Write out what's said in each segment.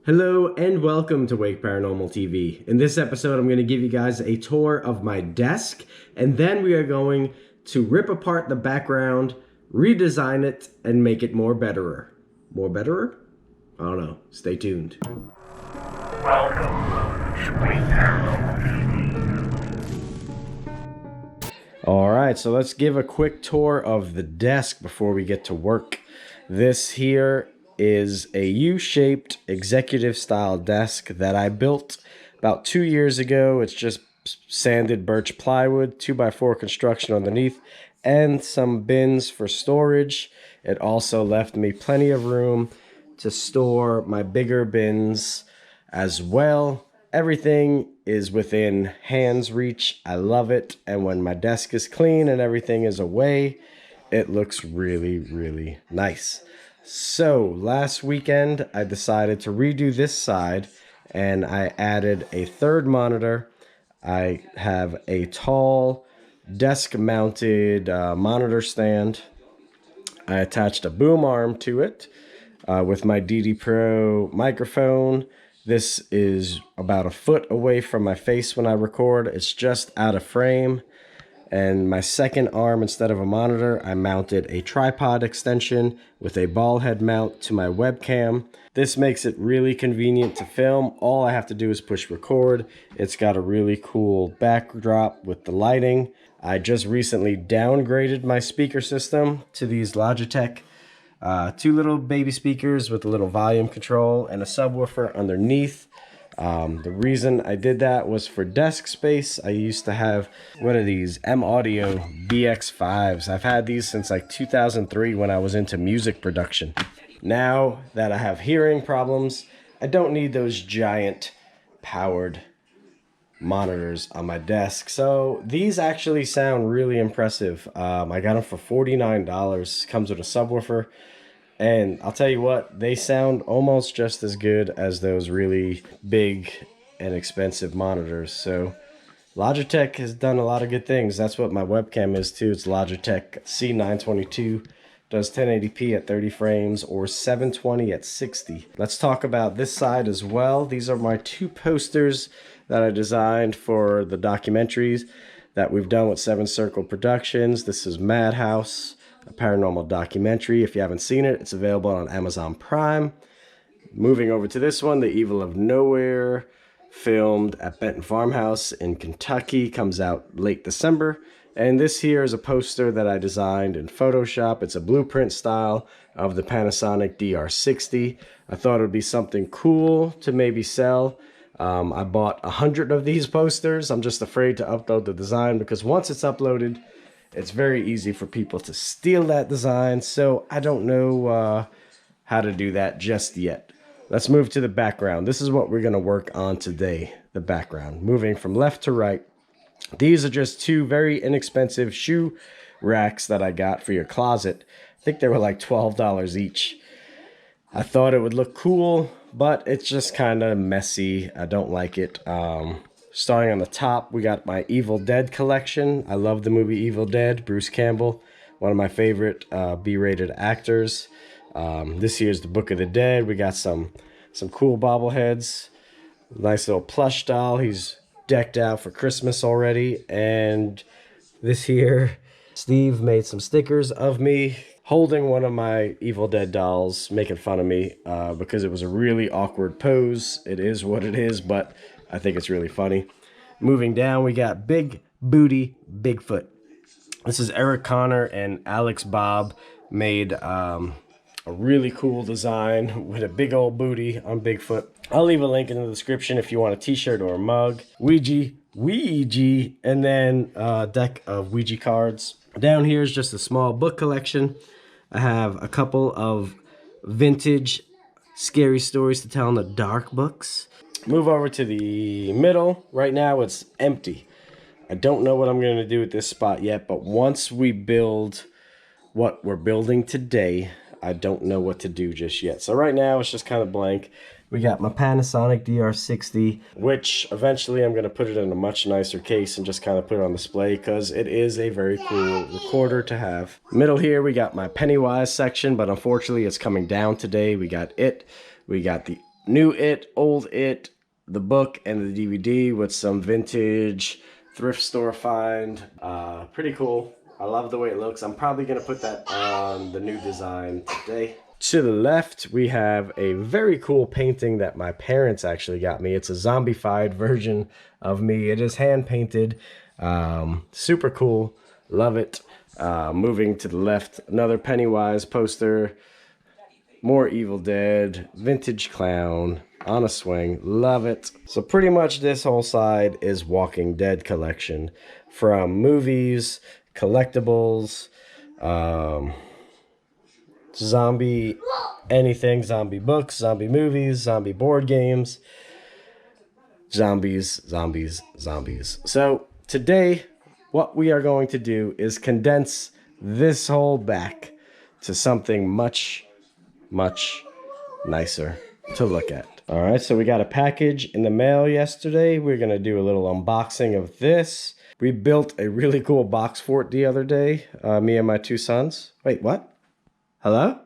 Hello and welcome to Wake Paranormal TV. In this episode, I'm going to give you guys a tour of my desk, and then we are going to rip apart the background, redesign it, and make it more betterer. More betterer? I don't know. Stay tuned. Welcome to Wake Paranormal TV. Alright, so let's give a quick tour of the desk before we get to work. This here is a U-shaped executive style desk that I built about 2 years ago. It's just sanded birch plywood, 2x4 construction underneath, and some bins for storage. It also left me plenty of room to store my bigger bins as well. Everything is within hand's reach. I love it. And when my desk is clean and everything is away, it looks really, really nice. So last weekend, I decided to redo this side and I added a third monitor. I have a tall desk mounted monitor stand. I attached a boom arm to it with my DD Pro microphone. This is about a foot away from my face when I record. It's just out of frame. And my second arm, instead of a monitor, I mounted a tripod extension with a ball head mount to my webcam. This makes it really convenient to film. All I have to do is push record. It's got a really cool backdrop with the lighting. I just recently downgraded my speaker system to these Logitech two little baby speakers with a little volume control and a subwoofer underneath. The reason I did that was for desk space. I used to have, what are these? M-Audio BX5s. I've had these since like 2003 when I was into music production. Now that I have hearing problems, I don't need those giant powered monitors on my desk. So these actually sound really impressive. I got them for $49. Comes with a subwoofer. And I'll tell you what, they sound almost just as good as those really big and expensive monitors. So Logitech has done a lot of good things. That's what my webcam is too. It's Logitech C922. Does 1080p at 30 frames or 720 at 60. Let's talk about this side as well. These are my two posters that I designed for the documentaries that we've done with Seven Circle Productions. This is Madhouse, a paranormal documentary. If you haven't seen it, it's available on Amazon Prime. Moving over to this one, The Evil of Nowhere, filmed at Benton Farmhouse in Kentucky, comes out late December. And this here is a poster that I designed in Photoshop. It's a blueprint style of the Panasonic DR60. I thought it would be something cool to maybe sell. I bought 100 of these posters. I'm just afraid to upload the design because once it's uploaded, it's very easy for people to steal that design, so I don't know how to do that just yet. Let's move to the background. This is what we're going to work on today, the background. Moving from left to right. These are just two very inexpensive shoe racks that I got for your closet. I think they were like $12 each. I thought it would look cool, but it's just kind of messy. I don't like it. Starting on the top, we got my Evil Dead collection. I love the movie Evil Dead. Bruce Campbell, one of my favorite B-rated actors. This here's the Book of the Dead. We got some cool bobbleheads. Nice little plush doll. He's decked out for Christmas already. And this here, Steve made some stickers of me holding one of my Evil Dead dolls, making fun of me because it was a really awkward pose. It is what it is, but I think it's really funny. Moving down, we got Big Booty Bigfoot. This is Eric Connor and Alex Bob made a really cool design with a big old booty on Bigfoot. I'll leave a link in the description if you want a t-shirt or a mug. Ouija, and then a deck of Ouija cards. Down here is just a small book collection. I have a couple of vintage scary stories to tell in the dark books. Move over to the middle. Right now it's empty. I don't know what I'm going to do with this spot yet, but once we build what we're building today, I don't know what to do just yet. So right now it's just kind of blank. We got my Panasonic DR60, which eventually I'm going to put it in a much nicer case and just kind of put it on display because it is a very cool recorder to have. Middle here, we got my Pennywise section, but unfortunately it's coming down today. We got it. We got the New It, Old It, the book, and the DVD with some vintage thrift store find. Pretty cool. I love the way it looks. I'm probably going to put that on the new design today. To the left, we have a very cool painting that my parents actually got me. It's a zombified version of me. It is hand painted. Super cool. Love it. Moving to the left, another Pennywise poster. More Evil Dead. Vintage clown on a swing. Love it. So pretty much this whole side is Walking Dead collection. From movies, collectibles, zombie anything, zombie books, zombie movies, zombie board games, zombies. So today, what we are going to do is condense this whole back to something much nicer to look at. All right, so we got a package in the mail yesterday. We're gonna do a little unboxing of this. We built a really cool box fort the other day, me and my two sons. Wait, what? Hello?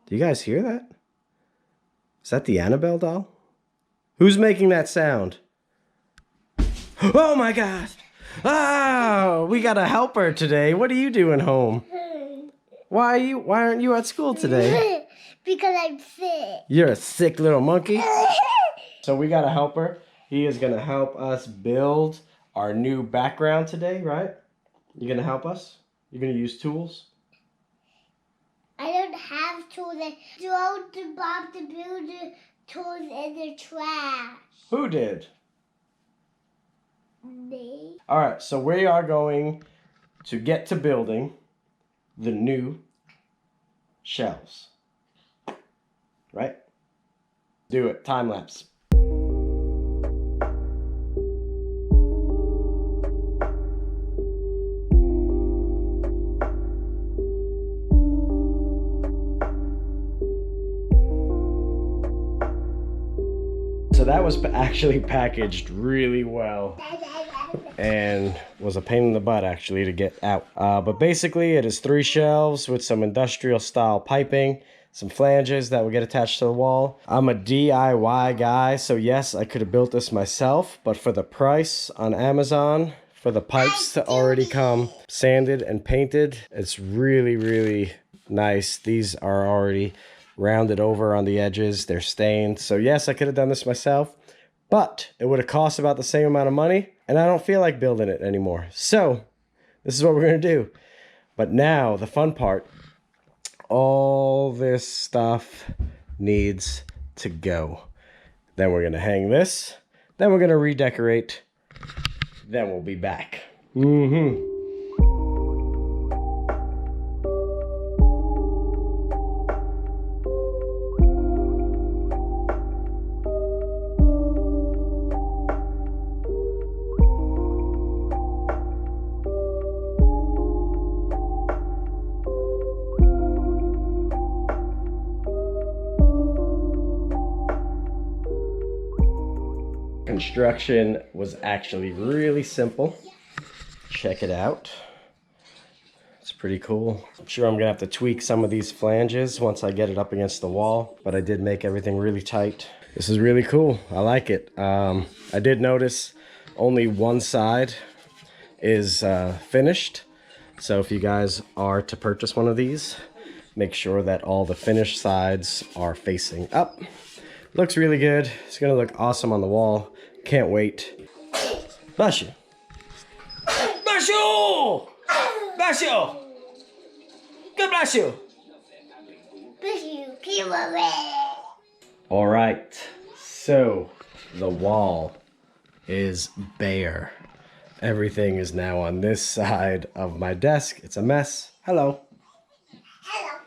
Do you guys hear that? Is that the Annabelle doll? Who's making that sound? Oh my God! Oh, we got a helper today. What are you doing home? Why aren't you at school today? Because I'm sick. You're a sick little monkey. So we got a helper. He is gonna help us build our new background today, right? You gonna help us? You're gonna use tools? I don't have tools. I throw the Bob the Builder tools in the trash. Who did? Me. All right, so we are going to get to building the new shelves. Right? Do it. Time lapse. So that was actually packaged really well and was a pain in the butt actually to get out. But basically it is 3 shelves with some industrial style piping, some flanges that will get attached to the wall. I'm a DIY guy, so yes, I could have built this myself, but for the price on Amazon, for the pipes to already come sanded and painted, it's really nice. These are already rounded over on the edges. They're stained. So yes, I could have done this myself, but it would have cost about the same amount of money, and I don't feel like building it anymore. So this is what we're going to do. But now the fun part, all this stuff needs to go. Then we're going to hang this. Then we're going to redecorate. Then we'll be back. Construction was actually really simple. Check it out. It's pretty cool. I'm sure I'm gonna have to tweak some of these flanges once I get it up against the wall, but I did make everything really tight. This is really cool. I like it. I did notice only one side is finished. So if you guys are to purchase one of these, make sure that all the finished sides are facing up. Looks really good. It's gonna look awesome on the wall. Can't wait. Bless you. Bless you! Bless you! God bless you! Bless you. Keep away. All right. So the wall is bare. Everything is now on this side of my desk. It's a mess. Hello. Hello.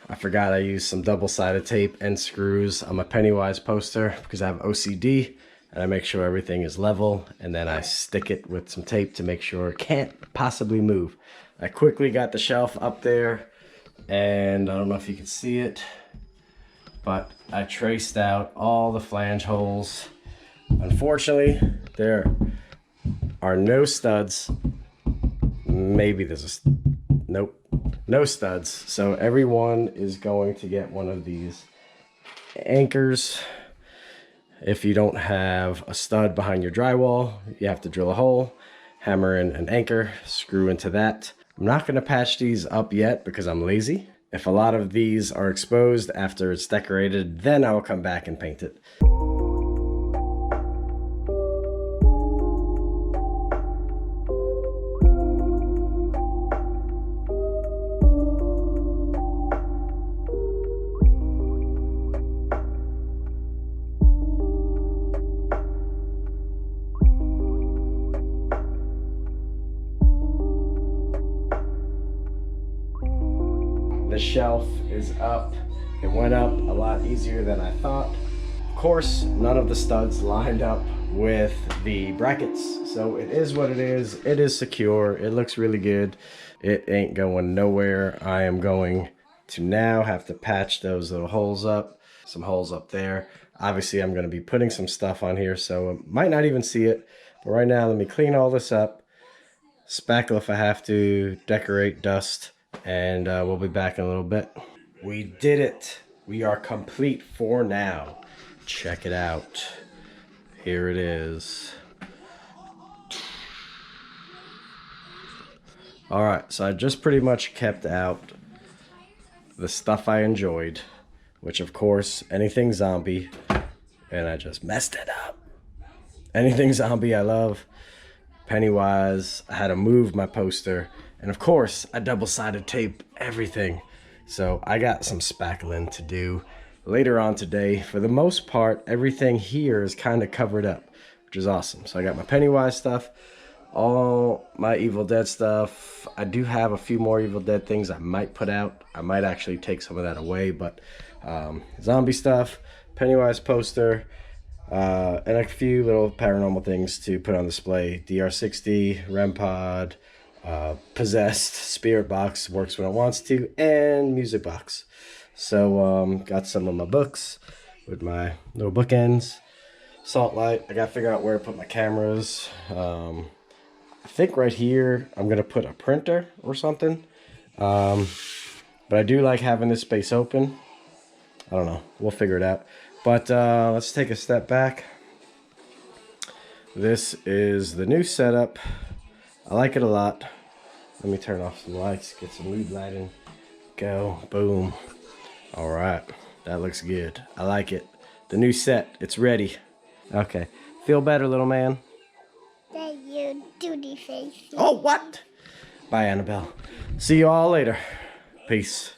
I forgot I used some double-sided tape and screws on my Pennywise poster because I have OCD, and I make sure everything is level, and then I stick it with some tape to make sure it can't possibly move. I quickly got the shelf up there, and I don't know if you can see it, but I traced out all the flange holes. Unfortunately, there are no studs. Maybe there's a... Nope. No studs. So everyone is going to get one of these anchors. If you don't have a stud behind your drywall, you have to drill a hole, hammer in an anchor, screw into that. I'm not going to patch these up yet because I'm lazy. If a lot of these are exposed after it's decorated, then I will come back and paint it. The shelf is up. It went up a lot easier than I thought. Of course, none of the studs lined up with the brackets, so it is what it is. It is secure. It looks really good. It ain't going nowhere. I am going to now have to patch those little holes up. Some holes up there. Obviously, I'm going to be putting some stuff on here, so I might not even see it. But right now, let me clean all this up. Spackle if I have to, decorate, dust, and we'll be back in a little bit. We did it. We are complete for now. Check it out. Here it is. Alright, so I just pretty much kept out the stuff I enjoyed, which of course, anything zombie, and I just messed it up. Anything zombie I love. Pennywise, I had to move my poster, and of course, I double-sided tape everything. So I got some spackling to do later on today. For the most part, everything here is kind of covered up, which is awesome. So I got my Pennywise stuff, all my Evil Dead stuff. I do have a few more Evil Dead things I might put out. I might actually take some of that away, but zombie stuff, Pennywise poster, and a few little paranormal things to put on display. DR60, REM pod, Possessed, Spirit box, works when it wants to, and music box. So got some of my books with my little bookends. Salt light. I gotta figure out where to put my cameras. I think right here I'm gonna put a printer or something. But I do like having this space open. I don't know. We'll figure it out. But let's take a step back. This is the new setup. I like it a lot. Let me turn off some lights, get some mood lighting. Go. Boom. All right. That looks good. I like it. The new set. It's ready. Okay. Feel better, little man? That you duty face. Oh, what? Bye, Annabelle. See you all later. Peace.